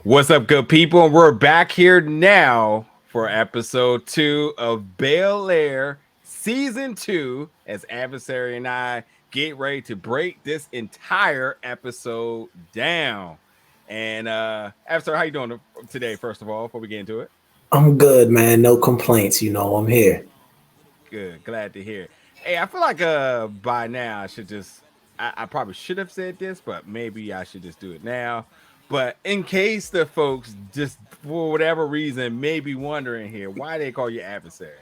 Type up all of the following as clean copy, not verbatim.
What's up, good people? We're back here now for episode 2 of Bel-Air season 2 as Adversary and I get ready to break this entire episode down. And Adversary, how you doing today, first of all, before we get into it? I'm good, man. No complaints. I'm here. Good, glad to hear. Hey, I feel like by now I should just I probably should have said this, but maybe I should just do it now. But in case the folks just for whatever reason may be wondering here, why they call you adversary?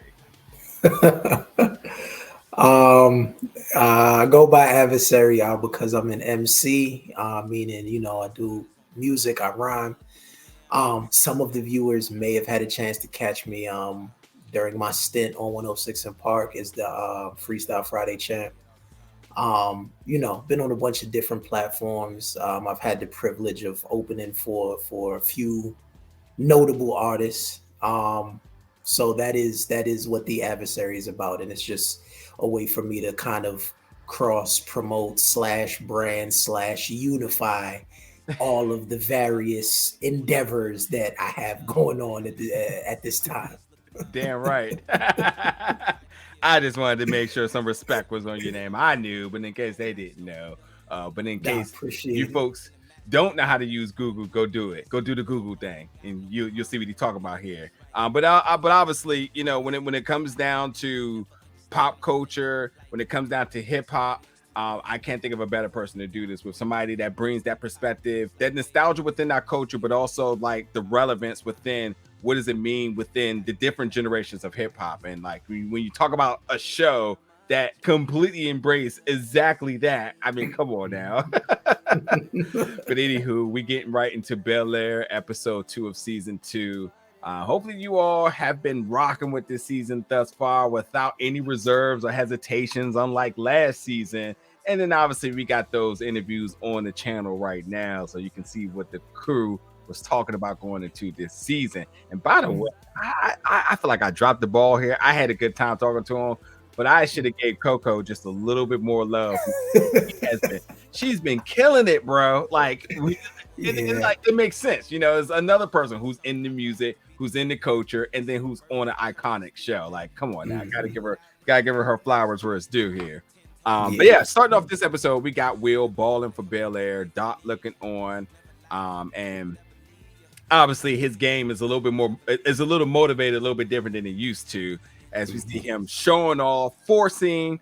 I go by adversary because I'm an MC, meaning I do music, I rhyme. Some of the viewers may have had a chance to catch me during my stint on 106 in Park as the Freestyle Friday champ. Been on a bunch of different platforms. I've had the privilege of opening for a few notable artists. So that is what the adversary is about, and it's just a way for me to kind of cross promote slash brand slash unify all of the various endeavors that I have going on at this time. Damn right. I just wanted to make sure some respect was on your name. I knew, but in case they didn't know, but in I case you appreciate it. folks don't know how to use Google, go do it. Go do the Google thing, and you'll see what he's talking about here. But obviously, when it comes down to pop culture, when it comes down to hip hop, I can't think of a better person to do this with. Somebody that brings that perspective, that nostalgia within our culture, but also like the relevance within what does it mean within the different generations of hip hop. And like when you talk about a show that completely embrace exactly that, I mean, come on now. But anywho, we getting right into Bel-Air episode 2 of season 2. Hopefully you all have been rocking with this season thus far without any reserves or hesitations, unlike last season. And then obviously we got those interviews on the channel right now, so you can see what the crew was talking about going into this season. And by the way, I feel like I dropped the ball here. I had a good time talking to him, but I should have gave Coco just a little bit more love. She's been killing it, bro. Like it makes sense. It's another person who's in the music, who's in the culture, and then who's on an iconic show. Like, come on now, gotta give her flowers where it's due here. But yeah, starting off this episode, we got Will balling for Bel-Air, Doc looking on, and obviously his game is a little motivated, a little bit different than it used to, as we see him showing off, forcing,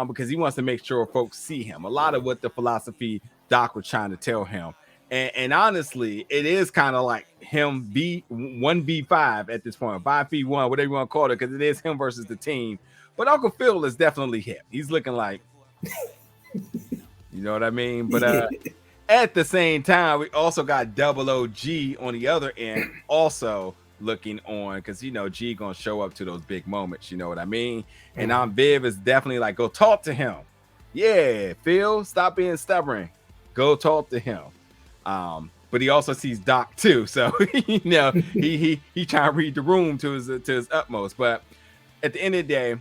because he wants to make sure folks see him. A lot of what the philosophy Doc was trying to tell him. And honestly, it is kind of like him 1v5 at this point, 5v1, whatever you want to call it, because it is him versus the team. But Uncle Phil is definitely hip. He's looking like, you know what I mean? But at the same time, we also got Double OG on the other end, also looking on, because G gonna show up to those big moments. You know what I mean? And Viv is definitely like, go talk to him. Yeah, Phil, stop being stubborn. Go talk to him. But he also sees Doc too, so he trying to read the room to his utmost. But at the end of the day,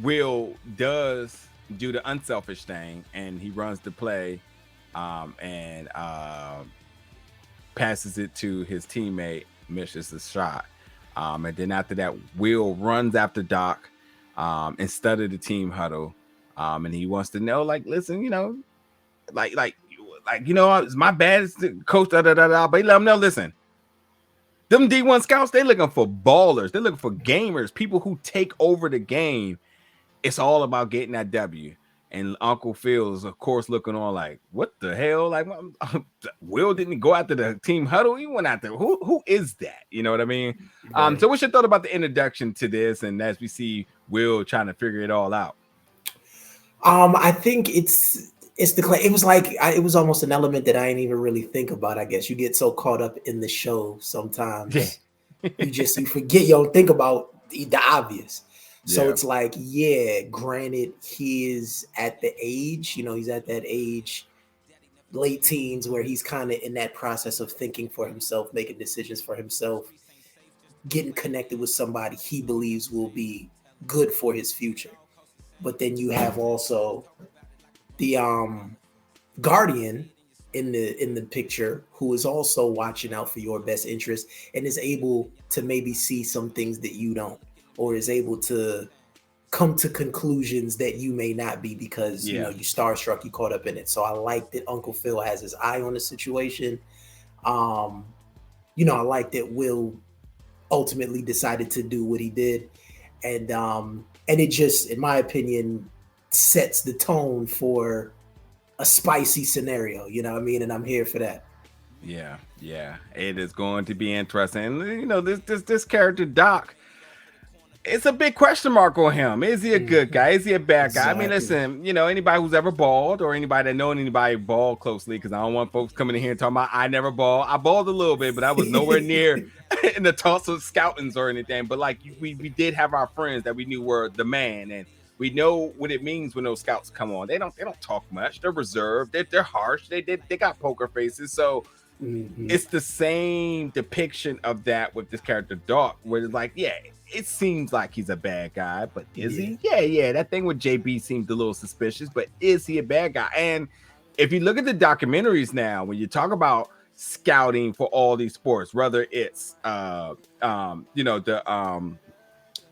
Will does do the unselfish thing, and he runs the play, and passes it to his teammate, misses the shot. And then after that, Will runs after Doc, instead of the team huddle, and he wants to know, like, listen, it's my bad, it's the coach, but he let him know, listen, them D1 scouts, they looking for ballers, they're looking for gamers, people who take over the game. It's all about getting that W. And Uncle Phil is, of course, looking on like, what the hell? Like, Will didn't go after the team huddle. He went after who is that? You know what I mean? Right. So what's your thought about the introduction to this? And as we see Will trying to figure it all out. I think it was like it was almost an element that I didn't even really think about. I guess you get so caught up in the show sometimes, you forget, you don't think about the obvious. So it's like, granted, he is at the age, he's at that age, late teens, where he's kind of in that process of thinking for himself, making decisions for himself, getting connected with somebody he believes will be good for his future. But then you have also the guardian in the picture who is also watching out for your best interest and is able to maybe see some things that you don't, or is able to come to conclusions that you may not be because you starstruck, you caught up in it. So I like that Uncle Phil has his eye on the situation. I like that Will ultimately decided to do what he did, and it just, in my opinion, sets the tone for a spicy scenario. You know what I mean? And I'm here for that. Yeah, it is going to be interesting. This character Doc, it's a big question mark on him. Is he a good guy? Is he a bad guy? I mean, listen, anybody who's ever balled, or anybody that known anybody ball closely, because I don't want folks coming in here and talking about I never balled. I balled a little bit, but I was nowhere near in the toss of scoutings or anything. But like we did have our friends that we knew were the man, and we know what it means when those scouts come on. They don't talk much. They're reserved. They're harsh. They got poker faces. So it's the same depiction of that with this character Doc, where it's like, it seems like he's a bad guy, but is he? Yeah. That thing with JB seemed a little suspicious, but is he a bad guy? And if you look at the documentaries now, when you talk about scouting for all these sports, whether it's the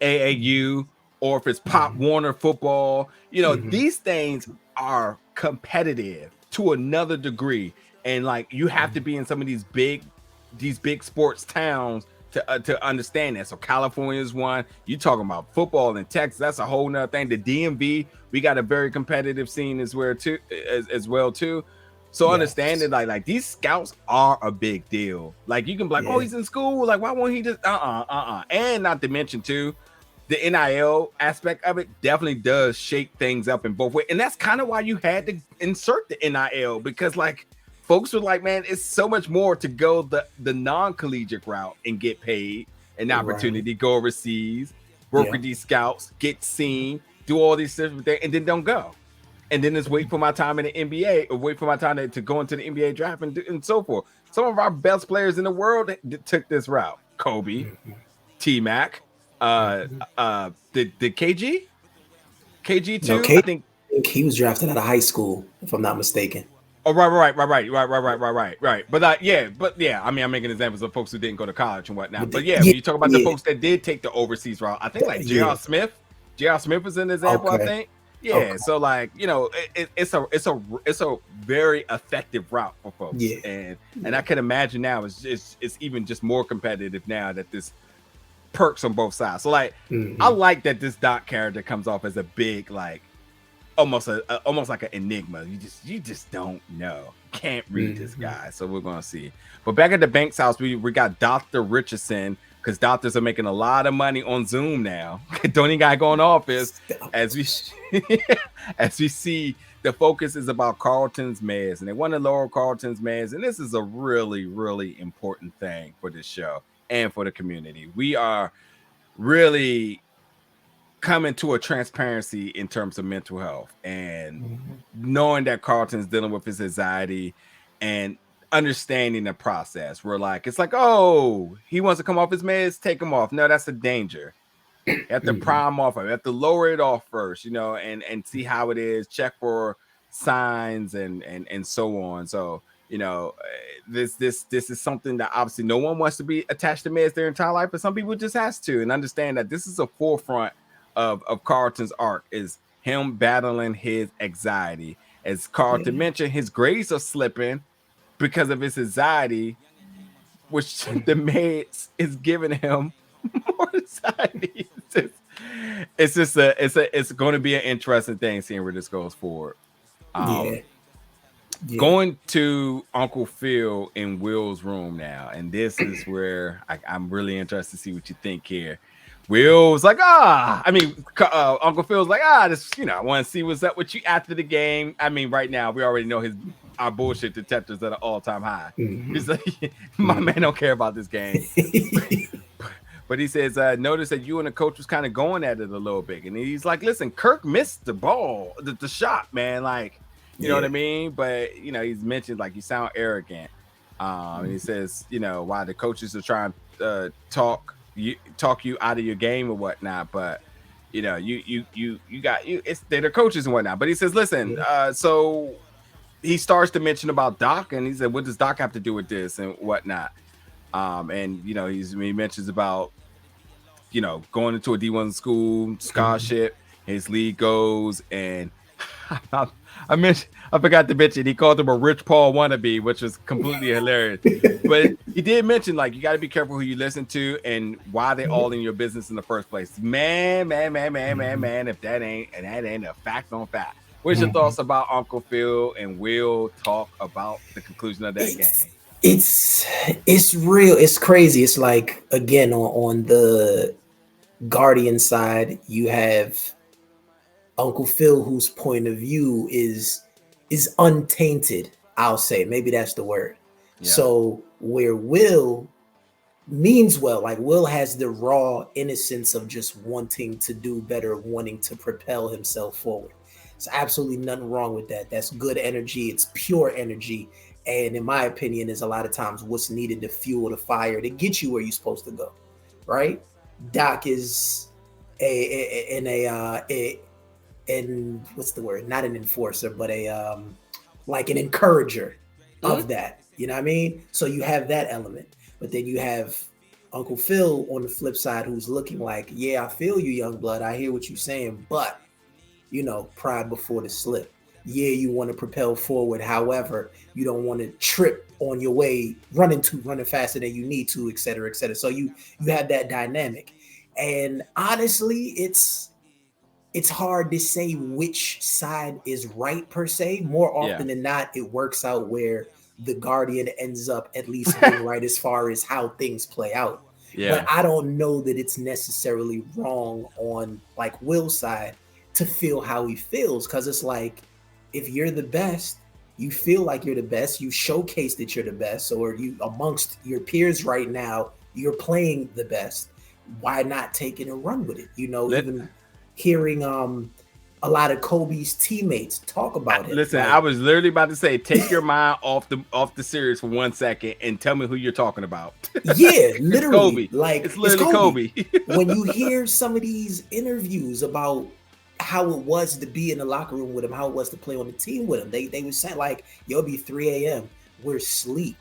AAU or if it's Pop Warner football, these things are competitive to another degree. And like, you have to be in some of these big sports towns to understand that. So California is one. You talking about football in Texas, that's a whole nother thing. The DMV, we got a very competitive scene as well too. So understanding like these scouts are a big deal. Like, you can be like, oh, he's in school, like why won't he just and not to mention too, the NIL aspect of it definitely does shake things up in both ways. And that's kind of why you had to insert the NIL, because like folks were like, man, it's so much more to go the non-collegiate route and get paid, an opportunity, go overseas, work with these scouts, get seen, do all these different things, and then don't go. And then just wait for my time in the NBA, or wait for my time to go into the NBA draft and so forth. Some of our best players in the world took this route. Kobe, T-Mac, the KG too. No, I think he was drafted out of high school, if I'm not mistaken. Oh, right. But I mean, I'm making examples of folks who didn't go to college and whatnot. But when you talk about the folks that did take the overseas route, I think like J.R. Smith was an example. I think. So like, it's a very effective route for folks. And I can imagine now it's even just more competitive now that this perks on both sides. So like, I like that this Doc character comes off as a big, like, almost like an enigma. You just don't know. Can't read this guy. So we're gonna see. But back at the Banks house, we got Dr. Richardson, because doctors are making a lot of money on Zoom now. Don't even gotta go in office. As we see, the focus is about Carlton's meds, and they want to lower Carlton's meds. And this is a really, really important thing for this show and for the community. We are really coming to a transparency in terms of mental health, and knowing that Carlton's dealing with his anxiety and understanding the process. We're like, it's like, oh, he wants to come off his meds, take him off. No, that's a danger. You have to prime off of it. You have to lower it off first, and see how it is, check for signs and so on. So, this is something that obviously no one wants to be attached to meds their entire life, but some people just has to, and understand that this is a forefront of Carlton's arc, is him battling his anxiety. As Carlton mentioned, his grades are slipping because of his anxiety, which the meds is giving him more anxiety. It's going to be an interesting thing seeing where this goes forward. Going to Uncle Phil in Will's room now, and this is where I'm really interested to see what you think here. Will's like, Uncle Phil's like, this, I want to see what's up with you after the game. I mean, right now we already know our bullshit detectors at an all-time high. He's like, my man don't care about this game. But he says, notice that you and the coach was kind of going at it a little bit. And he's like, listen, Kirk missed the ball, the shot, man. Like, you know what I mean? But, he's mentioned, like, you sound arrogant. And he says, why the coaches are trying to talk you out of your game or whatnot, but they're the coaches and whatnot. But he says, listen, so he starts to mention about Doc, and he said, "What does Doc have to do with this and whatnot?" And you know, he mentions about, you know, going into a D1 school, scholarship, his league goes, and I, I forgot to mention he called him a Rich Paul wannabe, which was completely hilarious. But he did mention, like, you got to be careful who you listen to and why they all in your business in the first place. Man, if that ain't a fact on fact. What's your thoughts about Uncle Phil and Will talk about the conclusion of that game? It's it's real. It's crazy. It's like, again, on the Guardian side, you have Uncle Phil, whose point of view is untainted. I'll say, maybe that's the word. Yeah. So where Will means well, like Will has the raw innocence of just wanting to do better, wanting to propel himself forward. It's absolutely nothing wrong with that. That's good energy. It's pure energy. And in my opinion, is a lot of times what's needed to fuel the fire to get you where you're supposed to go, right? Doc is and what's the word? Not an enforcer, but a like an encourager of that. You know what I mean? So you have that element, but then you have Uncle Phil on the flip side, who's looking like, yeah, I feel you, young blood. I hear what you're saying, but you know, pride before the slip. Yeah, you want to propel forward. However, you don't want to trip on your way, running faster than you need to, et cetera, et cetera. So you have that dynamic. And honestly, it's hard to say which side is right per se. More often than not, it works out where the Guardian ends up at least being right as far as how things play out. Yeah. But I don't know that it's necessarily wrong on like Will's side to feel how he feels, because it's like, if you're the best, you feel like you're the best, you showcase that you're the best, or you amongst your peers right now, you're playing the best. Why not take it and run with it? You know, even hearing a lot of Kobe's teammates talk about it. Listen, like, I was literally about to say, take your mind off the series for 1 second and tell me who you're talking about. Yeah, literally. Kobe. Like, it's literally Kobe. When you hear some of these interviews about how it was to be in the locker room with him, how it was to play on the team with him, they were saying like, yo, it'll be 3 a.m. We're asleep.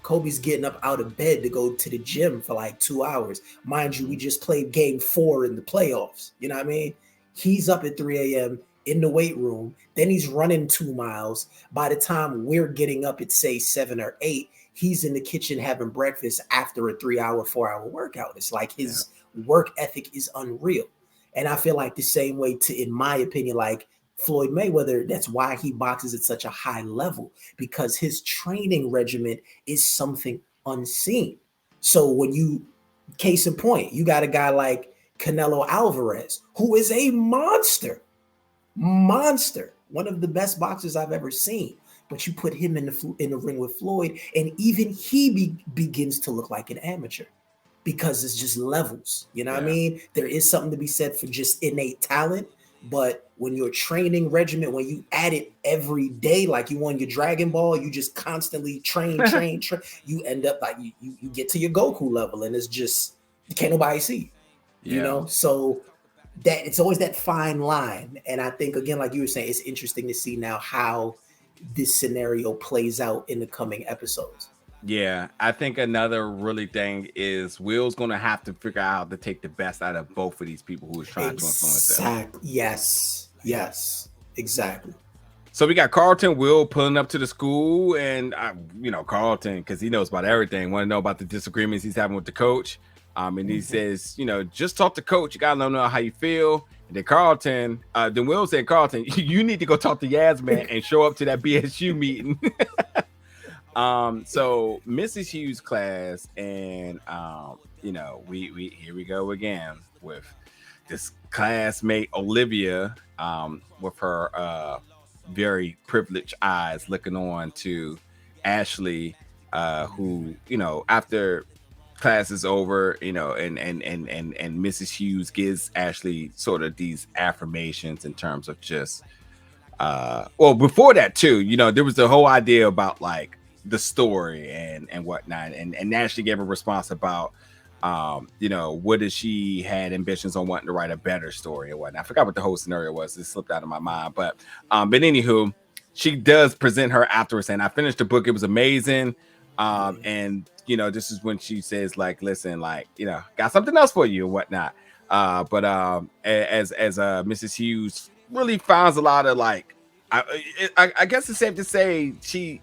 Kobe's getting up out of bed to go to the gym for like 2 hours. Mind you, we just played game 4 in the playoffs. You know what I mean? He's up at 3 a.m. in the weight room. Then he's running 2 miles. By the time we're getting up at say 7 or 8, he's in the kitchen having breakfast after a 3-hour, 4-hour workout. It's like his work ethic is unreal. And I feel like the same way in my opinion, like Floyd Mayweather, that's why he boxes at such a high level, because his training regimen is something unseen. So when you, case in point, you got a guy like Canelo Alvarez, who is a monster, one of the best boxers I've ever seen. But you put him in the ring with Floyd, and even he begins to look like an amateur, because it's just levels. You know what I mean? There is something to be said for just innate talent, but when your training regimen, when you add it every day, like you on your Dragon Ball, you just constantly train, you end up like you get to your Goku level, and it's just, can't nobody see, you know? So that it's always that fine line. And I think, again, like you were saying, it's interesting to see now how this scenario plays out in the coming episodes. Yeah, I think another really thing is Will's going to have to figure out how to take the best out of both of these people who is trying to influence them. Yes, exactly. So we got Carlton, Will pulling up to the school, and Carlton, because he knows about everything, want to know about the disagreements he's having with the coach. And he says, just talk to coach. You gotta know how you feel. And then Will said, Carlton, you need to go talk to Yasmin and show up to that BSU meeting. So Mrs. Hughes' class, and we here we go again with this classmate Olivia, with her very privileged eyes looking on to Ashley, who after class is over, and Mrs. Hughes gives Ashley sort of these affirmations in terms of just before that too, there was the whole idea about like the story and whatnot, and Ashley gave a response about what if she had ambitions on wanting to write a better story or whatnot. I forgot what the whole scenario was. It slipped out of my mind, but anywho, she does present her afterwards, and I finished the book. It was amazing. And this is when she says, like, listen, like, got something else for you and whatnot. But as Mrs. Hughes really finds a lot of, like, I guess it's safe to say she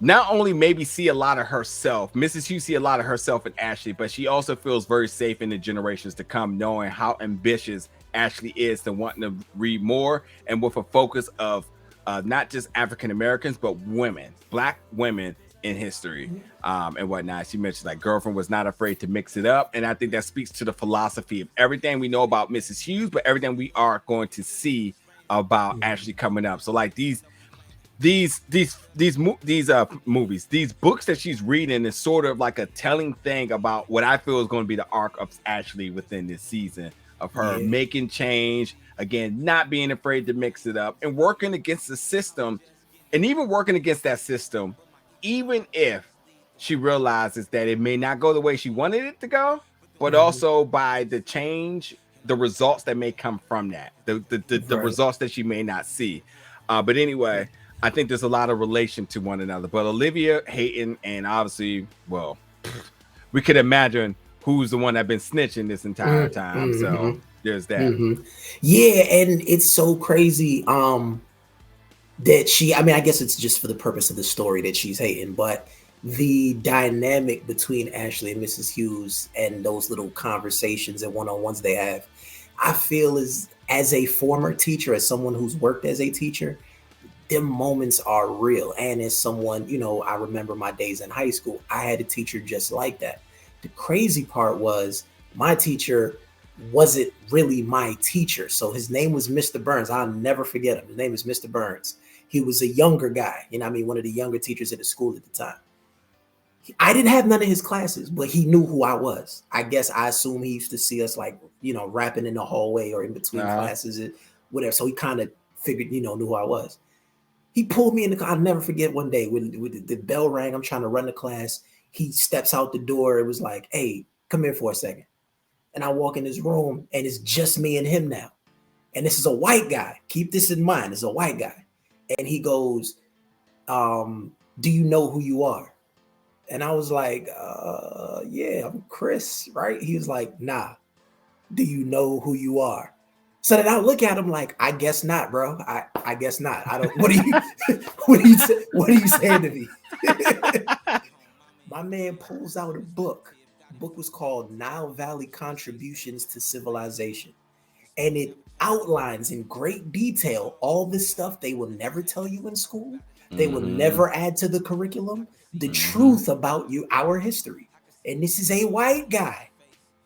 not only maybe see a lot of herself, Mrs. Hughes see a lot of herself in Ashley, but she also feels very safe in the generations to come, knowing how ambitious Ashley is to wanting to read more, and with a focus of not just African Americans, but women, Black women in history, and whatnot. She mentioned, like, girlfriend was not afraid to mix it up, and I think that speaks to the philosophy of everything we know about Mrs. Hughes, but everything we are going to see about Ashley coming up. So, like, these movies, these books that she's reading is sort of like a telling thing about what I feel is going to be the arc of Ashley within this season, of her making change, again, not being afraid to mix it up and working against the system, and even working against that system, even if she realizes that it may not go the way she wanted it to go, but also by the change, the results that may come from that, the results that she may not see. But anyway, I think there's a lot of relation to one another. But Olivia, Hayden, and obviously, well, we could imagine who's the one that's been snitching this entire time. So there's that. Yeah, and it's so crazy that she, I mean, I guess it's just for the purpose of the story that she's hating, but the dynamic between Ashley and Mrs. Hughes and those little conversations and one-on-ones they have, I feel is, as a former teacher, as someone who's worked as a teacher, them moments are real. And as someone, I remember my days in high school, I had a teacher just like that. The crazy part was my teacher wasn't really my teacher. So his name was Mr. Burns. I'll never forget him. His name is Mr. Burns. He was a younger guy, one of the younger teachers at the school at the time. I didn't have none of his classes, but he knew who I was. I guess I assume he used to see us, like, rapping in the hallway or in between classes, or whatever. So he kind of figured, knew who I was. He pulled me in the car. I'll never forget one day when the bell rang. I'm trying to run the class. He steps out the door. It was like, hey, come here for a second. And I walk in his room, and it's just me and him now. And this is a white guy. Keep this in mind. It's a white guy. And he goes, do you know who you are? And I was like, yeah, I'm Chris, right? He was like, nah, do you know who you are? So then I look at him like, I guess not, bro. I guess not. I don't. What are you saying to me? My man pulls out a book. The book was called Nile Valley Contributions to Civilization, and it outlines in great detail all this stuff they will never tell you in school. They will never add to the curriculum. The truth about our history. And this is a white guy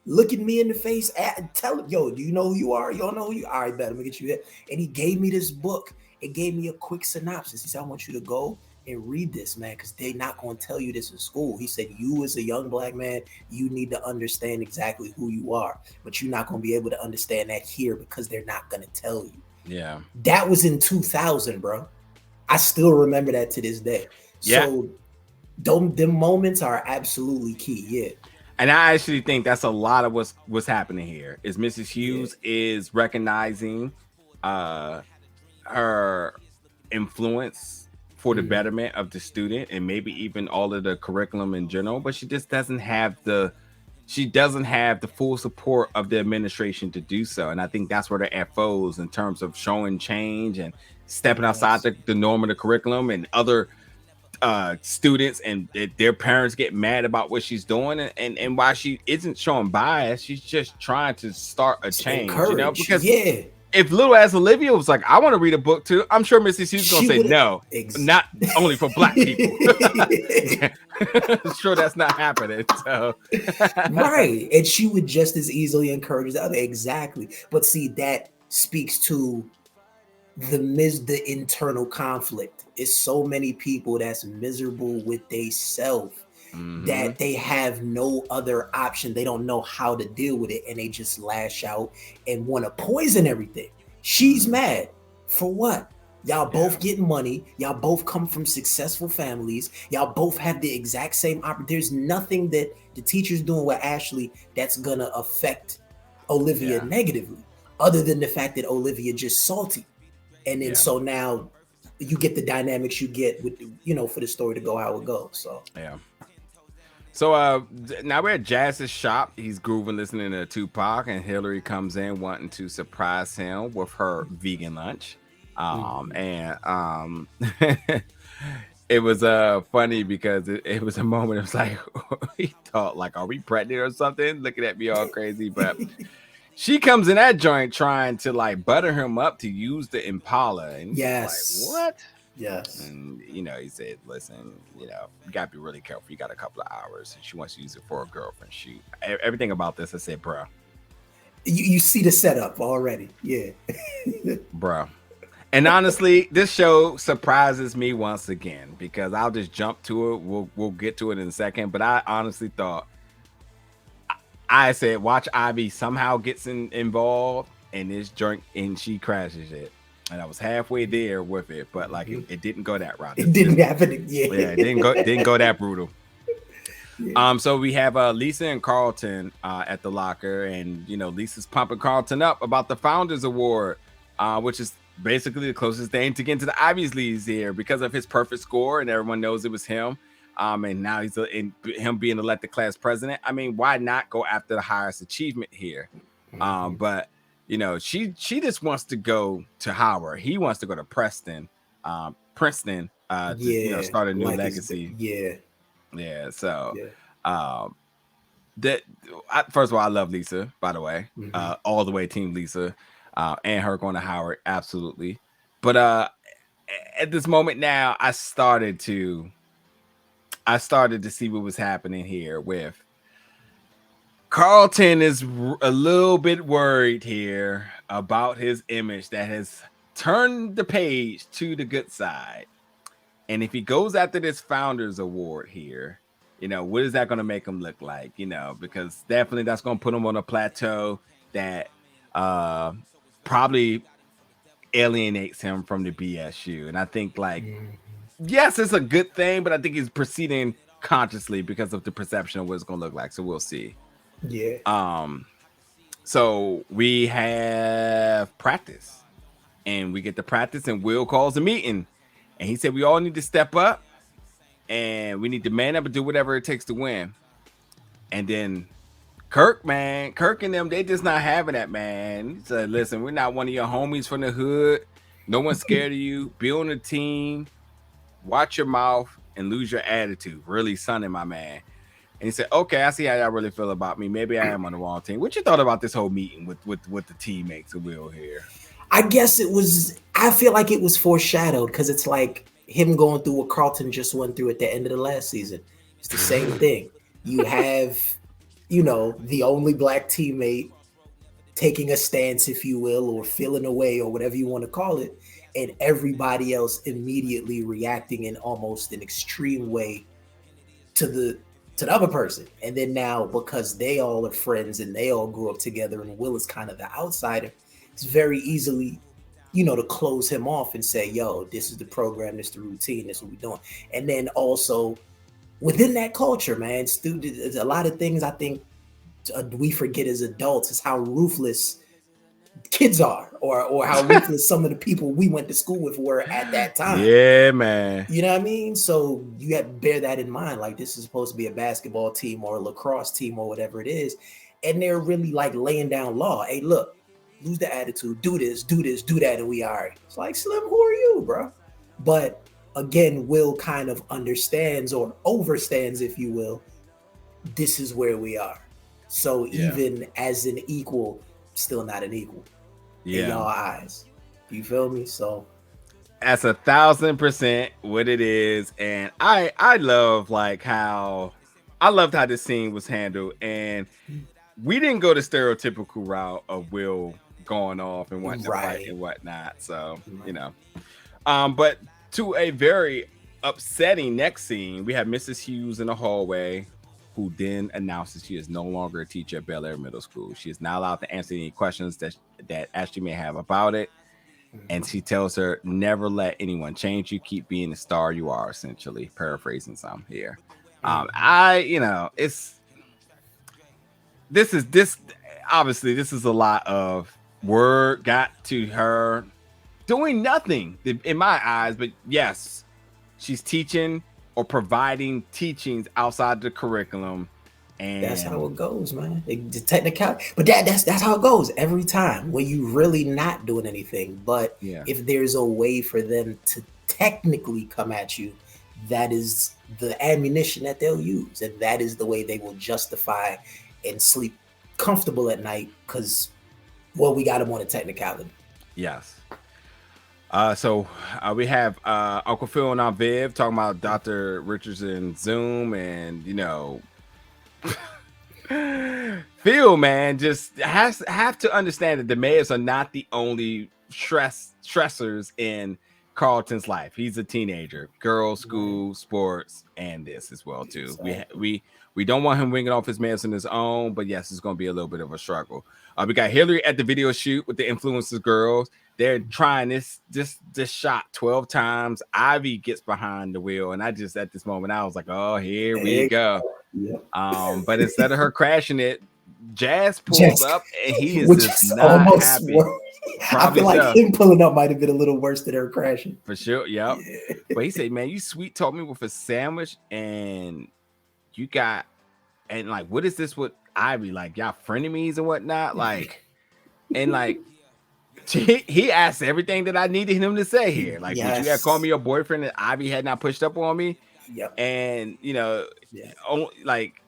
looking me in the face, tell him, yo, do you know who you are? You don't know who you are? All right, bet, let me get you there. And he gave me this book. It gave me a quick synopsis. He said, I want you to go and read this, man, because they're not going to tell you this in school. He said, you as a young Black man, you need to understand exactly who you are, but you're not going to be able to understand that here because they're not going to tell you. Yeah. That was in 2000, bro. I still remember that to this day. Yeah. So them moments are absolutely key. Yeah. And I actually think that's a lot of what's happening here. Is Mrs. Hughes is recognizing her influence for the betterment of the student, and maybe even all of the curriculum in general, but she just doesn't have the full support of the administration to do so. And I think that's where the FOs, in terms of showing change and stepping outside the norm of the curriculum, and other students and their parents get mad about what she's doing, and why she isn't showing bias. She's just trying to start a change, because if little ass Olivia was like, I want to read a book too, I'm sure Mrs. Hughes gonna say no, not only for Black people. Sure, that's not happening. So right, and she would just as easily encourage the other. Exactly. But see, that speaks to the internal conflict. It's so many people that's miserable with they self that they have no other option. They don't know how to deal with it, and they just lash out and want to poison everything. She's mad for what? Y'all both getting money. Y'all both come from successful families. Y'all both have the exact same opportunity. There's nothing that the teacher's doing with Ashley that's gonna affect Olivia negatively, other than the fact that Olivia just salty. And then so now you get the dynamics you get with, you know, for the story to go how it goes. So yeah. So now we're at Jazz's shop. He's grooving, listening to Tupac, and Hilary comes in wanting to surprise him with her vegan lunch. And it was funny because it was a moment. It was like he thought, like, are we pregnant or something? Looking at me all crazy, but she comes in that joint trying to like butter him up to use the Impala, and he's yes, like, what? Yes. And you know, he said, listen, you know, you gotta be really careful. You got a couple of hours. She wants to use it for a girlfriend shoot. Everything about this, I said, bro. You see the setup already. Yeah. Bro. And honestly, this show surprises me once again because I'll just jump to it. We'll get to it in a second. But I honestly thought, I said, watch Ivy somehow gets involved in this joint and she crashes it. And I was halfway there with it, but like it didn't go that route. It didn't happen. Yeah, it didn't go that brutal. Yeah. So we have Lisa and Carlton at the locker, and you know, Lisa's pumping Carlton up about the Founders Award, which is basically the closest thing to get into the Ivy's leagues here because of his perfect score, and everyone knows it was him. And now he's him being elected class president. I mean, why not go after the highest achievement here? But you know, she just wants to go to Howard. He wants to go to Princeton, to you know, start a new legacy. Yeah. So, first of all, I love Lisa. By the way, all the way Team Lisa, and her going to Howard, absolutely. But at this moment now, I started to see what was happening here with. Carlton is a little bit worried here about his image that has turned the page to the good side. And if he goes after this Founders Award here, you know, what is that going to make him look like? You know, because definitely that's going to put him on a plateau that probably alienates him from the BSU. And I think, like, yes, it's a good thing, but I think he's proceeding consciously because of the perception of what it's going to look like. So we'll see. Yeah. So we have practice, and we get to practice, and Will calls a meeting, and he said we all need to step up, and we need to man up and do whatever it takes to win. And then Kirk and them, they just not having that, man. He said, listen, we're not one of your homies from the hood. No one's scared of you. Be on the team. Watch your mouth and lose your attitude. Really sunning my man. And he said, okay, I see how y'all really feel about me. Maybe I am on the wrong team. What you thought about this whole meeting with the teammates of Will here? I guess I feel like it was foreshadowed because it's like him going through what Carlton just went through at the end of the last season. It's the same thing. You have, you know, the only black teammate taking a stance, if you will, or feeling away or whatever you want to call it, and everybody else immediately reacting in almost an extreme way to the other person. And then now, because they all are friends and they all grew up together and Will is kind of the outsider, it's very easily, you know, to close him off and say, yo, this is the program, this is the routine, this is what we're doing. And then also within that culture, man, there's a lot of things I think we forget as adults is how ruthless kids are, or how ruthless some of the people we went to school with were at that time. Yeah, man. You know what I mean? So you have to bear that in mind. Like, this is supposed to be a basketball team or a lacrosse team or whatever it is. And they're really like laying down law. Hey, look, lose the attitude, do this, do that, and we are. It's like, Slim, who are you, bro? But again, Will kind of understands or overstands, if you will, this is where we are. So even as an equal, still not an equal in y'all eyes. You feel me? So that's 1,000% what it is. And I love how this scene was handled. And we didn't go the stereotypical route of Will going off and wanting to fight and whatnot. So, you know, but to a very upsetting next scene, we have Mrs. Hughes in the hallway, who then announces she is no longer a teacher at Bel-Air Middle School. She is not allowed to answer any questions that Ashley may have about it. And she tells her, never let anyone change you. Keep being the star you are, essentially. Paraphrasing some here. This is a lot of word got to her doing nothing in my eyes. But yes, she's teaching or providing teachings outside the curriculum. And that's how it goes, man. The technical, but that's how it goes every time when you really not doing anything. But yeah, if there's a way for them to technically come at you, that is the ammunition that they'll use, and that is the way they will justify and sleep comfortable at night because, well, we got them on a technicality. yes. So we have Uncle Phil and Aunt Viv talking about Dr. Richardson Zoom, and Phil, man, just have to understand that the Mayers are not the only stressors in Carlton's life. He's a teenager, girls, school, sports, and this as well too. Exactly. We don't want him winging off his meds on his own, but yes, it's going to be a little bit of a struggle. We got Hilary at the video shoot with the influencers girls. They're trying this shot 12 times. Ivy gets behind the wheel, and I just at this moment I was like, oh, here we go. Yeah. But instead of her crashing it, Jazz pulls up, and he is just not happy. I feel like him pulling up might have been a little worse than her crashing. For sure, yep. Yeah. But he said, man, you sweet talked me with a sandwich, and you got, and like, what is this with Ivy? Like, y'all frenemies and whatnot? Like, and like, he asked everything that I needed him to say here. Like, would you have called me your boyfriend and Ivy had not pushed up on me? Yep. And, like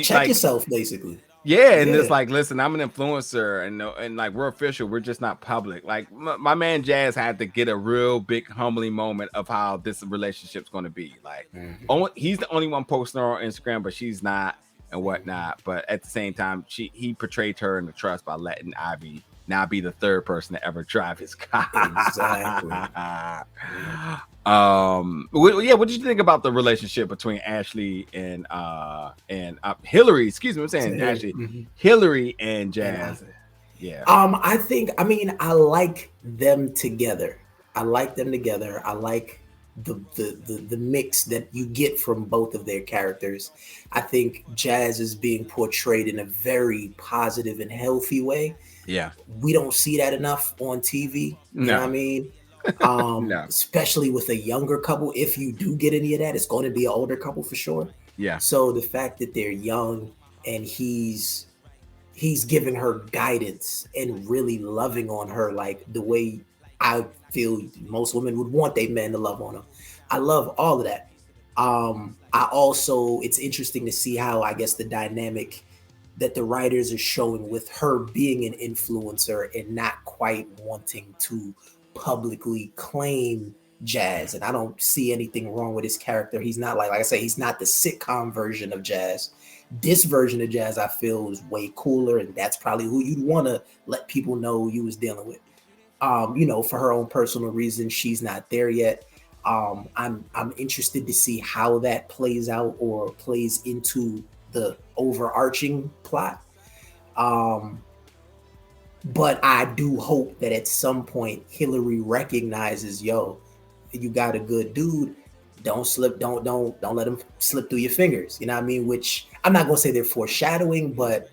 check yourself, basically. Yeah, and it's like, listen, I'm an influencer, and like we're official, we're just not public. Like my man Jazz had to get a real big humbling moment of how this relationship's going to be. Like, he's the only one posting her on Instagram, but she's not and whatnot. But at the same time, he portrayed her in the trust by letting Ivy now be the third person to ever drive his car. Exactly. What did you think about the relationship between Ashley and Hilary? Excuse me, I'm saying Ashley, Hilary and Jazz. Yeah. I like them together. I like the mix that you get from both of their characters. I think Jazz is being portrayed in a very positive and healthy way. Yeah. We don't see that enough on TV. You know what I mean? No. Especially with a younger couple. If you do get any of that, it's going to be an older couple for sure. Yeah. So the fact that they're young and he's giving her guidance and really loving on her like the way I feel most women would want their men to love on them. I love all of that. It's interesting to see how, I guess, the dynamic that the writers are showing with her being an influencer and not quite wanting to publicly claim Jazz. And I don't see anything wrong with his character. He's not like I say, he's not the sitcom version of Jazz. This version of Jazz, I feel, is way cooler, and that's probably who you'd want to let people know you was dealing with. For her own personal reasons, she's not there yet. I'm interested to see how that plays out or plays into the overarching plot. But I do hope that at some point Hilary recognizes, you got a good dude. Don't let him slip through your fingers. You know what I mean? Which I'm not gonna say they're foreshadowing, but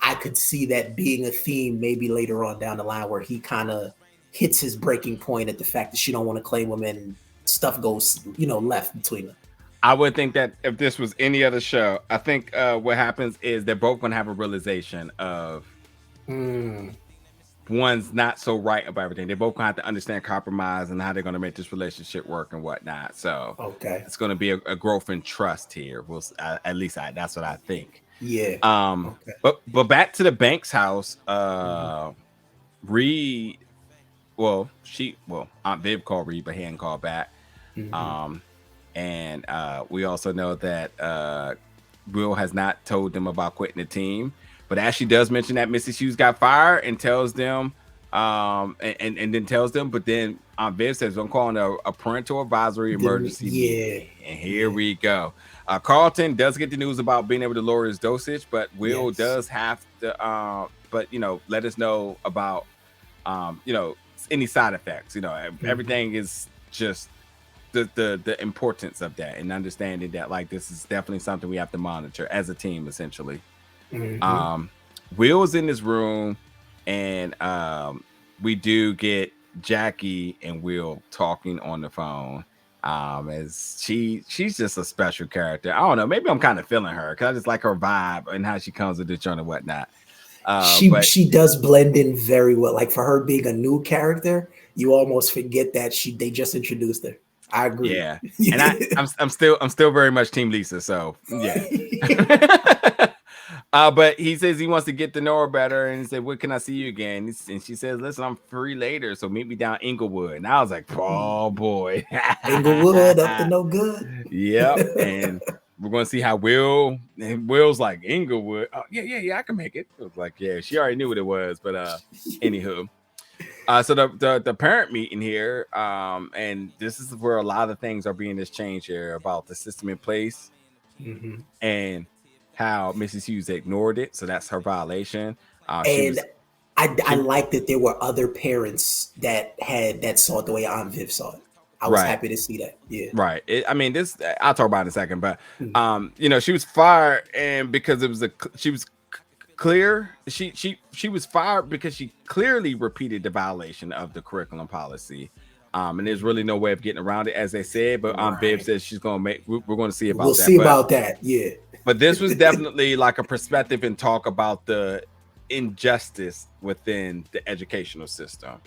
I could see that being a theme maybe later on down the line where he kind of hits his breaking point at the fact that she don't want to claim him and stuff goes, left between them. I would think that if this was any other show, I think what happens is they're both going to have a realization of one's not so right about everything. They're both going to have to understand compromise and how they're going to make this relationship work and whatnot. So it's going to be a growth in trust here. At least that's what I think. Yeah. But back to the Banks house, Reed, Aunt Viv called Reed, but he hadn't called back. And we also know that Will has not told them about quitting the team, but Ashley does mention that Mrs. Hughes got fired and tells them, and then tells them, but then Aunt Viv says, I'm calling a parental advisory emergency meeting. And here we go. Carlton does get the news about being able to lower his dosage, but Will does have to, let us know about, any side effects. Everything is just the importance of that and understanding that like this is definitely something we have to monitor as a team essentially. Will's in this room and we do get Jackie and Will talking on the phone. As she's just a special character. I don't know, maybe I'm kind of feeling her because I just like her vibe and how she comes with the joint and whatnot. But She does blend in very well. Like for her being a new character, you almost forget that they just introduced her. I agree. yeah, and I'm still very much Team Lisa. So yeah. But he says he wants to get to know her better, and he said, "When can I see you again?" And she says, "Listen, I'm free later, so meet me down Inglewood." And I was like, "Oh boy, Inglewood up to no good." Yep. And we're going to see how Will's like, Inglewood. Oh, yeah, I can make it. It was like, yeah, she already knew what it was. But anywho, so the parent meeting here, and this is where a lot of things are being changed here about the system in place, and how Mrs. Hughes ignored it. So that's her violation. And I like that there were other parents that saw it the way Aunt Viv saw it. I was happy to see that. Yeah. Right. This I'll talk about it in a second, but she was fired, and because she was clear. She was fired because she clearly repeated the violation of the curriculum policy. And there's really no way of getting around it, as they said. But Aunt Viv says she's gonna we're going to see about that. We'll see about that. Yeah. But this was definitely like a perspective and talk about the injustice within the educational system,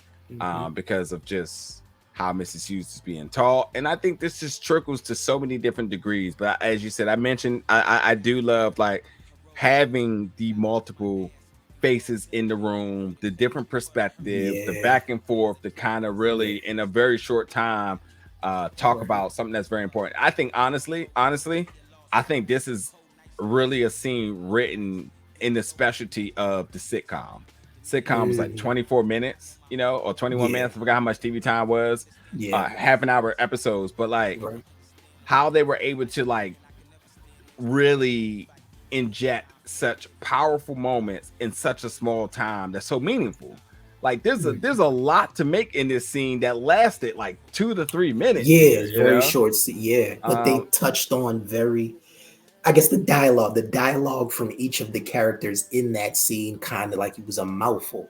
because of just how Mrs. Hughes is being taught. And I think this just trickles to so many different degrees. But as you said, I mentioned, I do love like having the multiple faces in the room, the different perspective, the back and forth, to kind of really in a very short time talk about something that's very important. I think honestly, I think this is really a scene written in the specialty of the sitcom. Sitcom was like 24 minutes, or 21 minutes. I forgot how much TV time was. Half an hour episodes, but like how they were able to like really inject such powerful moments in such a small time that's so meaningful. Like there's a lot to make in this scene that lasted like 2 to 3 minutes. Yeah, very short. Yeah, but they touched on the dialogue from each of the characters in that scene, kind of like it was a mouthful.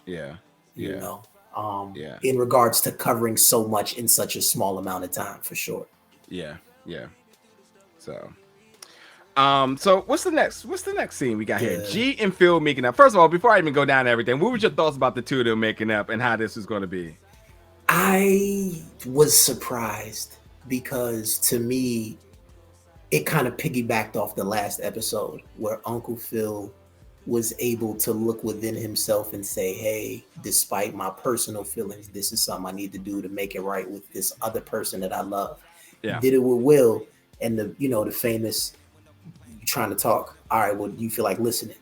In regards to covering so much in such a small amount of time, for sure. So what's the next scene we got here? G and Phil making up. First of all, before I even go down to everything, what were your thoughts about the two of them making up and how this was going to be? I was surprised because to me, it kind of piggybacked off the last episode where Uncle Phil was able to look within himself and say, hey, despite my personal feelings, this is something I need to do to make it right with this other person that I love. He did it with Will, and the famous trying to talk. All right, well, do you feel like listening?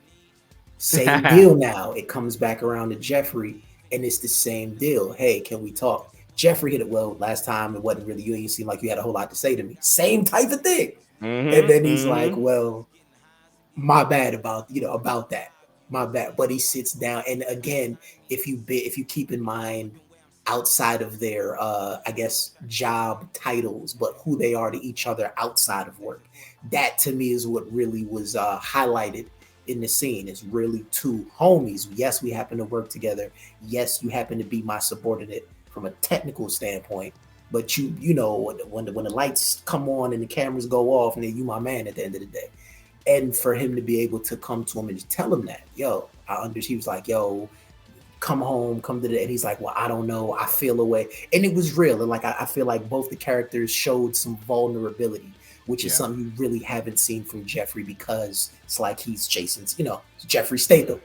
Same deal now. It comes back around to Geoffrey, and it's the same deal. Hey, can we talk? Geoffrey hit it well last time. It wasn't really you. You seemed like you had a whole lot to say to me. Same type of thing. And then he's like, well, my bad about that. My bad. But he sits down. And again, if you keep in mind outside of their, job titles, but who they are to each other outside of work, that to me is what really was highlighted in the scene. It's really two homies. Yes, we happen to work together. Yes, you happen to be my subordinate from a technical standpoint. But when the lights come on and the cameras go off, and then you my man at the end of the day. And for him to be able to come to him and tell him that, he was like, yo, come home, come to the, and he's like, well, I don't know, I feel away. And it was real. And like, I feel like both the characters showed some vulnerability, which is something you really haven't seen from Geoffrey, because it's like he's Jason's, Geoffrey Statham.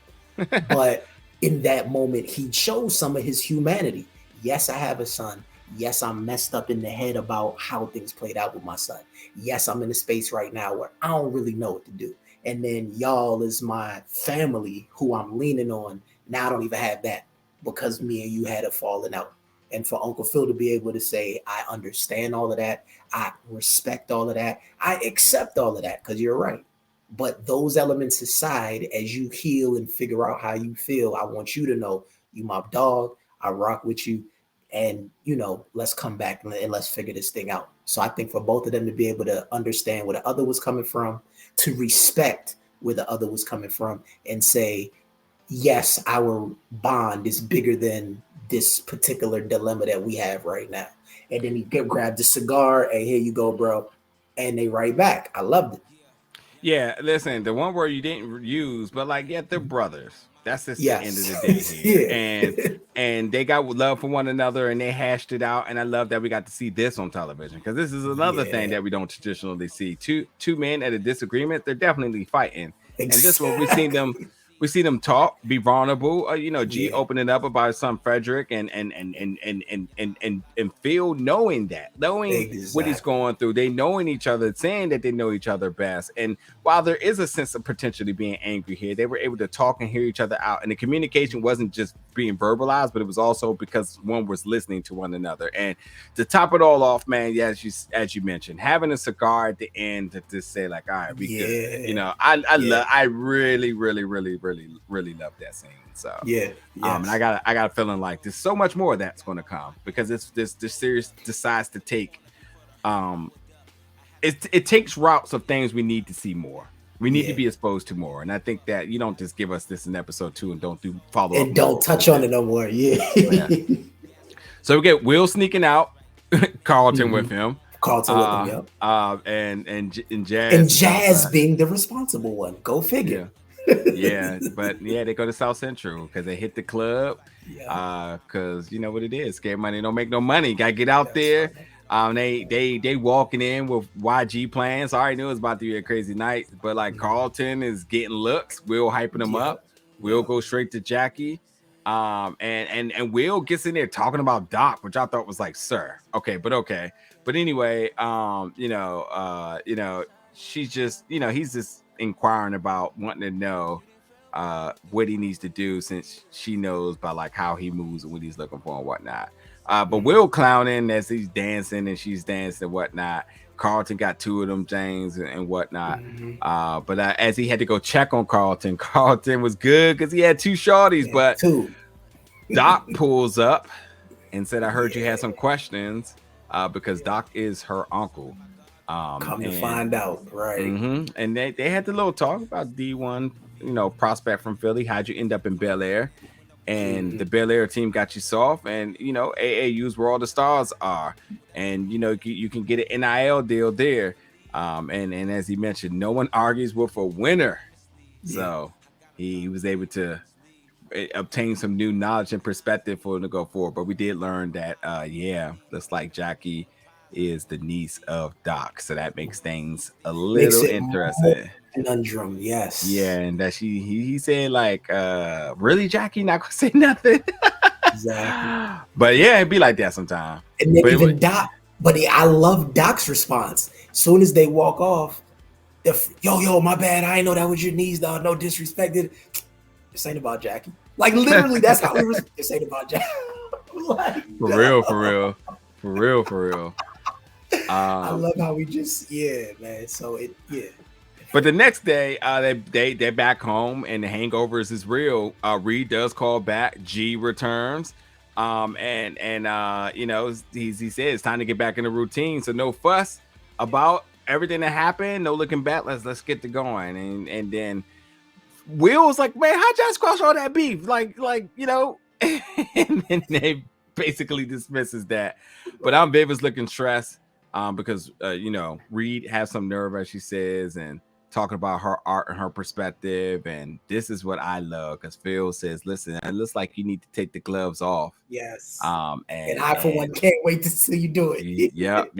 But in that moment, he shows some of his humanity. Yes, I have a son. Yes, I'm messed up in the head about how things played out with my son. Yes, I'm in a space right now where I don't really know what to do. And then y'all is my family who I'm leaning on. Now I don't even have that because me and you had a falling out. And for Uncle Phil to be able to say, I understand all of that. I respect all of that. I accept all of that, because you're right. But those elements aside, as you heal and figure out how you feel, I want you to know you my dog. I rock with you. And, let's come back and let's figure this thing out. So I think for both of them to be able to understand where the other was coming from, to respect where the other was coming from, and say, yes, our bond is bigger than this particular dilemma that we have right now. And then he grabbed the cigar, and here you go, bro. And they right back. I loved it. Yeah, listen, the one word you didn't use, but like, yeah, they're brothers. That's just the end of the day Yes. here, Yeah. and they got love for one another, and they hashed it out. And I love that we got to see this on television because this is another thing Yeah. that we don't traditionally see. Two men at a disagreement, they're definitely fighting, and this one Exactly. we see them talk, be vulnerable. G Yeah. opening up about his son Frederick, and Phil knowing what he's Exactly. going through. They knowing each other, saying that they know each other best. And while there is a sense of potentially being angry here, they were able to talk and hear each other out. And the communication wasn't just being verbalized, but it was also because one was listening to one another. And to top it all off, man, yeah, as you mentioned, having a cigar at the end to just say like, all right, we good. Yeah. Yeah. I really, really, really, really, really love that scene. So Yeah. and I Yes. got a feeling like there's so much more that's going to come because this series decides to take um it takes routes of things we need to see more. We need to Yeah. be exposed to more, and I think that you don't just give us this in episode 2 and don't do follow up And don't episodes touch with on it. it no more. Yeah. Yeah. So we get Will sneaking out, Carlton Mhm. with him, Carlton with them, yep. and And Jazz is Jazz outside. being the responsible one. Go figure. Yeah. Yeah, but yeah, they go to South Central because they hit the club. Yeah. Because you know what it is, scared money don't make no money. Gotta get out That's there. right. They walking in with YG plans. I already knew it was about to be a crazy night, but like Mhm. Carlton is getting looks. Will hyping him Yep. up. Will Yep. go straight to Jackie. And Will gets in there talking about Doc, which I thought was like, sir, okay, but okay. But anyway, she's just, he's just inquiring about wanting to know what he needs to do since she knows by like how he moves and what he's looking for and whatnot. But Mhm. Will clowning as he's dancing and she's dancing and whatnot. Carlton got two of them James and whatnot. Mhm. But as he had to go check on Carlton, Carlton was good because he had two shorties. Yeah. But Two. Doc pulls up and said, "I heard you had some Yeah. questions," because Doc is her uncle. Come to And find out. Right. and they had the little talk about D1, prospect from Philly. How'd you end up in Bel-Air? And the Mhm. Bel-Air team got you soft, and AAU's where all the stars are, and you can get an NIL deal there. And as he mentioned, no one argues with a winner, Yeah. so he was able to obtain some new knowledge and perspective for him to go forward. But we did learn that, looks like Jackie is the niece of Doc, so that makes things a Makes little it more interesting. conundrum. Yeah, Yes. and that he said like, really, Jackie, not gonna say nothing. Exactly. But yeah, it'd be like that sometime. And then But even Doc, but I love Doc's response. Soon as they walk off, yo, my bad. I ain't know that was your knees, dog. No disrespect. This ain't about Jackie. Like literally, that's how we. This ain't about Jackie. Like, for no. real, for real, for real, for real. I love how we just, yeah, man. So yeah. But the next day, they're back home, and the hangovers is real. Reed does call back. G returns, he said it's time to get back in the routine. So no fuss about everything that happened. No looking back. Let's get to going. And then Will was like, man, how'd y'all squash all that beef? And then they basically dismisses that. But Viv is looking stressed because Reed has some nerve, as she says, and talking about her art and her perspective. And this is what I love because Phil says, listen, it looks like you need to take the gloves off. Yes. And And I, for one, can't wait to see you do it. yep.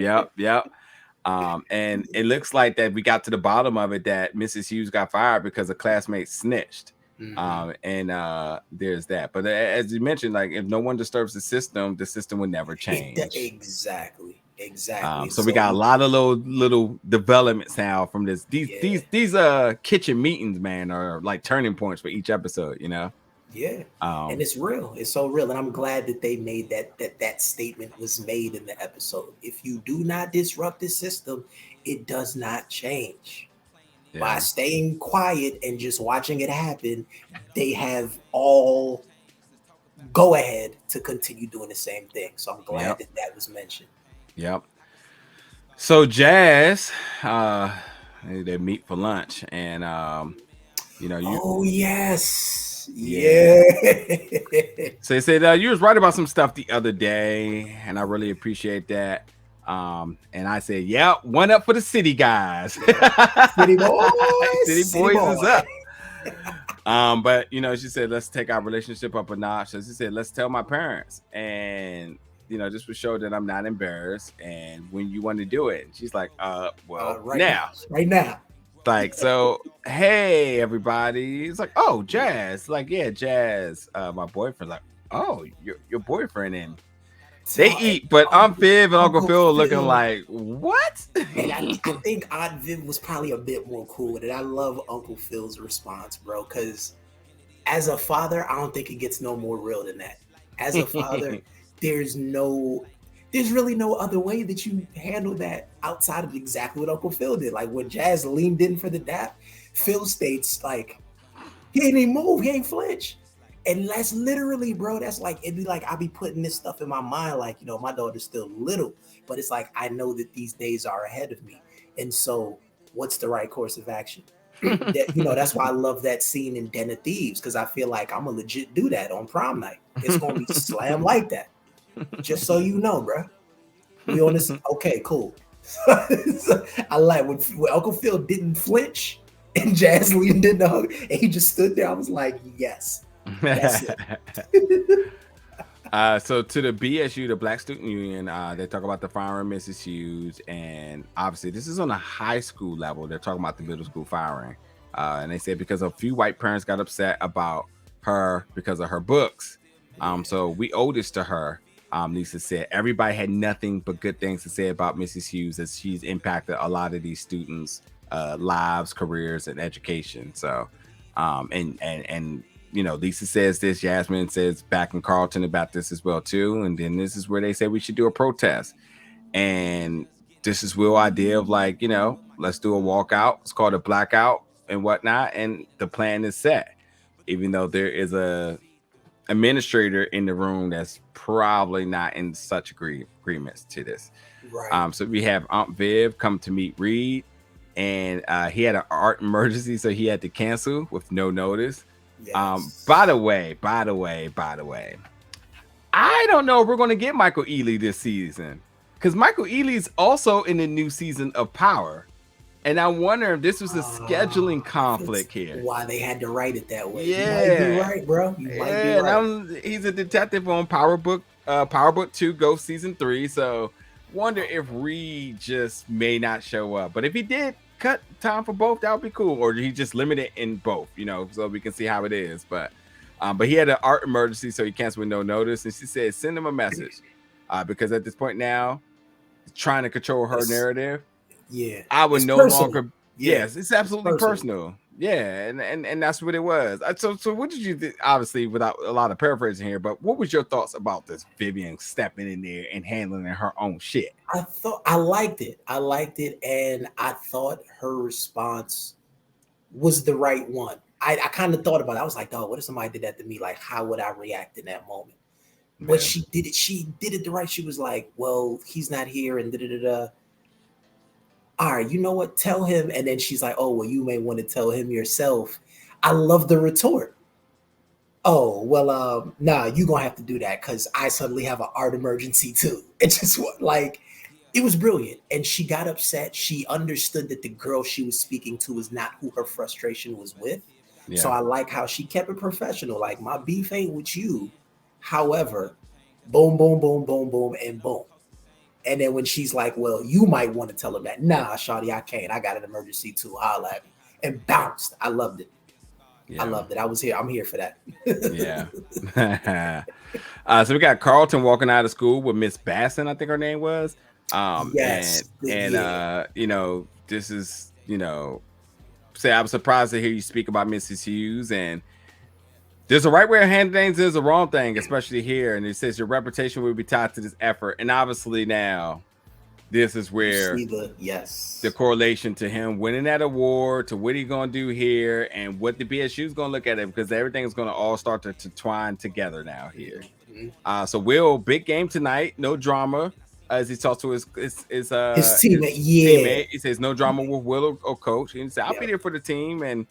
And it looks like that we got to the bottom of it, that Mrs. Hughes got fired because a classmate snitched. There's that. But as you mentioned, like if no one disturbs the system would never change. Exactly. So we got a lot of little developments now from this. These kitchen meetings, man, are like turning points for each episode. Yeah. And it's real. It's so real. And I'm glad that they made that statement was made in the episode. If you do not disrupt the system, it does not change. Yeah. By staying quiet and just watching it happen, they have all go ahead to continue doing the same thing. So I'm glad that was mentioned. Yep. So Jazz, they meet for lunch, and oh yes. Yeah. So they said you was right about some stuff the other day, and I really appreciate that. And I said, yeah, one up for the city guys. City boys. City City boys boy. is up. But you know, she said, let's take our relationship up a notch. So she said, let's tell my parents, and you know, just to show that I'm not embarrassed. And when you want to do it, and she's like, well, right now. Like, so, hey, everybody. It's like, oh, Jazz. Like, yeah, Jazz. My boyfriend's like, oh, your boyfriend. And they eat, but Aunt Viv and Uncle Phil looking like, what? And I think Aunt Viv was probably a bit more cool with it. I love Uncle Phil's response, bro, because as a father, I don't think it gets no more real than that. As a father, there's really no other way that you handle that outside of exactly what Uncle Phil did. Like when Jazz leaned in for the dap, Phil states like, he ain't even move, he ain't flinch. And that's literally, bro, that's like, it'd be like, I'll be putting this stuff in my mind. Like, you know, my daughter's still little, but it's like, I know that these days are ahead of me. And so what's the right course of action? You know, that's why I love that scene in Den of Thieves, because I feel like I'm gonna legit do that on prom night. It's gonna be slam like that. Just so you know, bro. We on this. Okay, cool. I like when Uncle Phil didn't flinch and Jazz leaned in the hug and he just stood there. I was like, yes. That's it. So to the BSU, the Black Student Union, they talk about the firing Mrs. Hughes, and obviously this is on a high school level. They're talking about the middle school firing, and they said because a few white parents got upset about her because of her books. So we owe this to her. Lisa said everybody had nothing but good things to say about Mrs. Hughes, as she's impacted a lot of these students' lives, careers, and education. So, and you know, Lisa says this, Jasmine says back in Carlton about this as well too. And then this is where they say we should do a protest. And this is Will's idea of like, you know, let's do a walkout. It's called a blackout and whatnot. And the plan is set, even though there is a administrator in the room that's probably not in such agreements to this. Right. So we have Aunt Viv come to meet Reed, and he had an art emergency, so he had to cancel with no notice. Yes. By the way, I don't know if we're going to get Michael Ealy this season, because Michael Ealy is also in the new season of Power, and I wonder if this was a scheduling conflict here. Why they had to write it that way? Yeah, you might be right, bro. You might be right. He's a detective on Power Book 2, Ghost Season 3. So wonder if Reed just may not show up, but if he did cut time for both, that would be cool. Or he just limited in both, you know, so we can see how it is. But he had an art emergency, so he canceled with no notice. And she said, send him a message, because at this point now, trying to control her narrative. Yeah, I would no longer. Yes, it's absolutely personal. Yeah, and that's what it was. So what did you think? Obviously, without a lot of paraphrasing here, but what was your thoughts about this Vivian stepping in there and handling her own shit? I liked it, and I thought her response was the right one. I kind of thought about it. I was like, oh, what if somebody did that to me? Like, how would I react in that moment? Man. But she did it. She did it the right. She was like, well, he's not here, and da-da-da-da. All right, you know what? Tell him. And then she's like, oh, well, you may want to tell him yourself. I love the retort. Oh, well, nah, you're going to have to do that because I suddenly have an art emergency too. It's just like, it was brilliant. And she got upset. She understood that the girl she was speaking to was not who her frustration was with. Yeah. So I like how she kept it professional. Like, my beef ain't with you. However, boom, boom, boom, boom, boom, and boom. And then when she's like, well, you might want to tell him that. Nah, shawty, I can't. I got an emergency too. Holla at me. And bounced. I loved it. Yeah. I loved it. I was here. I'm here for that. Yeah. So we got Carlton walking out of school with Miss Basson, I think her name was. Yes. And you know, this is, you know, say I was surprised to hear you speak about Mrs. Hughes, and there's a right way of handling things, there's a wrong thing, especially here. And it says your reputation will be tied to this effort. And obviously now, this is where the correlation to him winning that award, to what he's going to do here, and what the BSU is going to look at it, because everything is going to all start to twine together now here. So Will, big game tonight, no drama. As he talks to his teammate, teammate. He says no drama with Will or coach. And he said, I'll be there for the team. And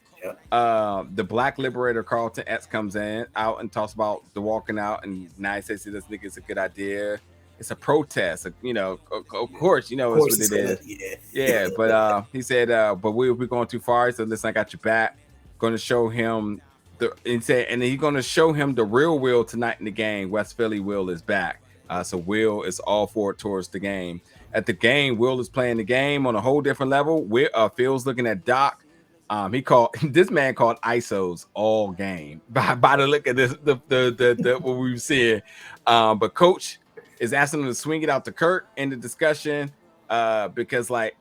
The Black Liberator Carlton X comes in out and talks about the walking out, and now he says he doesn't think it's a good idea. It's a protest, you know. Of course, you know Of it's course what it's it is. gonna, Yeah, but he said, but we're going too far. So listen, I got your back. Going to show him and then he's going to show him the real Will tonight in the game. West Philly Will is back. So Will is all for it towards the game. At the game, Will is playing the game on a whole different level. Phil's looking at Doc. He called this man called ISOs all game by the look at this the what we've seen. But Coach is asking him to swing it out to Kurt in the discussion because like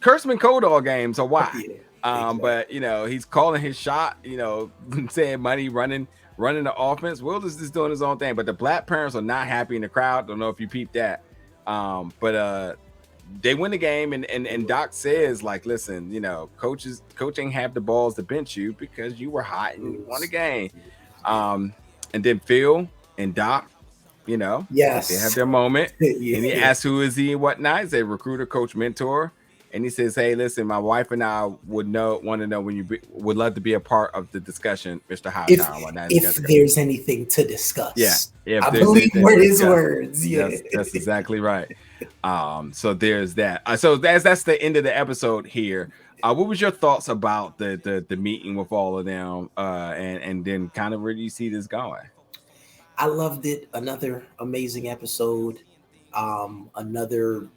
Kurt's been cold all game, so why? Exactly. But you know he's calling his shot. You know, saying money running the offense. Will is just doing his own thing. But the Black parents are not happy in the crowd. Don't know if you peeped that. But they win the game, and Doc says, like, listen, you know, coach ain't have the balls to bench you because you were hot and won the game. And then Phil and Doc, you know, yes, they have their moment. And he asks who is he and whatnot. He's a recruiter, coach, mentor. And he says, hey, listen, my wife and I want to know when you would love to be a part of the discussion, Mr. Hightower. If there's anything to discuss. Yeah. I believe were his words. Yeah. That's exactly right. So there's that. So that's the end of the episode here. What was your thoughts about the meeting with all of them? And then kind of where do you see this going? I loved it. Another amazing episode. Another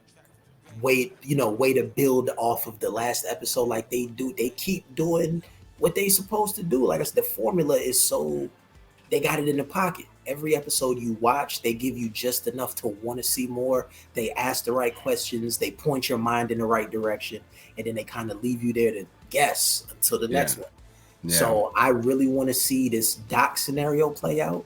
way to build off of the last episode. Like they keep doing what they supposed to do. Like I said, the formula is so they got it in the pocket. Every episode you watch, they give you just enough to want to see more. They ask the right questions. They point your mind in the right direction. And then they kind of leave you there to guess until the next one. Yeah. So I really want to see this Doc scenario play out.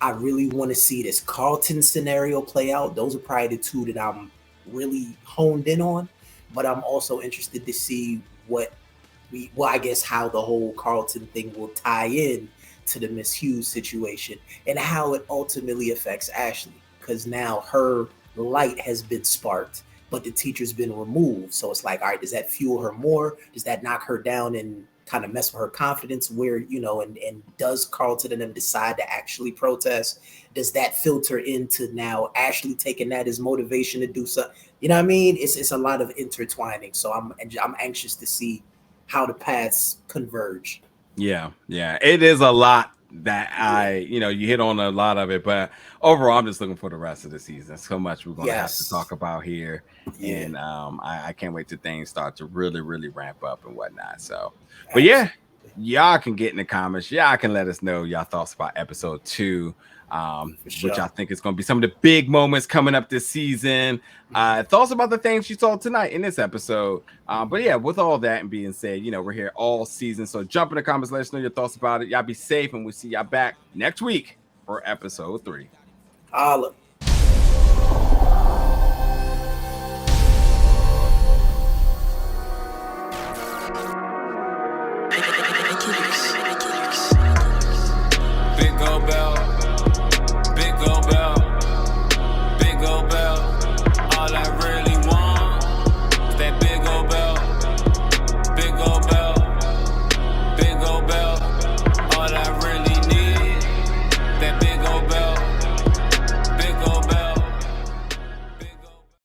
I really want to see this Carlton scenario play out. Those are probably the two that I'm really honed in on. But I'm also interested to see I guess how the whole Carlton thing will tie in to the Miss Hughes situation and how it ultimately affects Ashley, because now her light has been sparked, but the teacher's been removed. So it's like, all right, does that fuel her more? Does that knock her down and kind of mess with her confidence where, you know, and does Carlton and them decide to actually protest? Does that filter into now Ashley taking that as motivation to do something? You know what I mean? It's a lot of intertwining. So I'm anxious to see how the paths converge. Yeah. It is a lot that you hit on a lot of it, but overall, I'm just looking for the rest of the season. So much we're going to have to talk about here. Yeah. And I can't wait till things start to really, really ramp up and whatnot. So, but yeah, y'all can get in the comments. Y'all can let us know y'all thoughts about episode 2. Which I think is going to be some of the big moments coming up this season. Thoughts about the things you saw tonight in this episode. But yeah, with all that and being said, you know, we're here all season. So jump in the comments, let us know your thoughts about it. Y'all be safe, and we'll see y'all back next week for episode 3. Holla.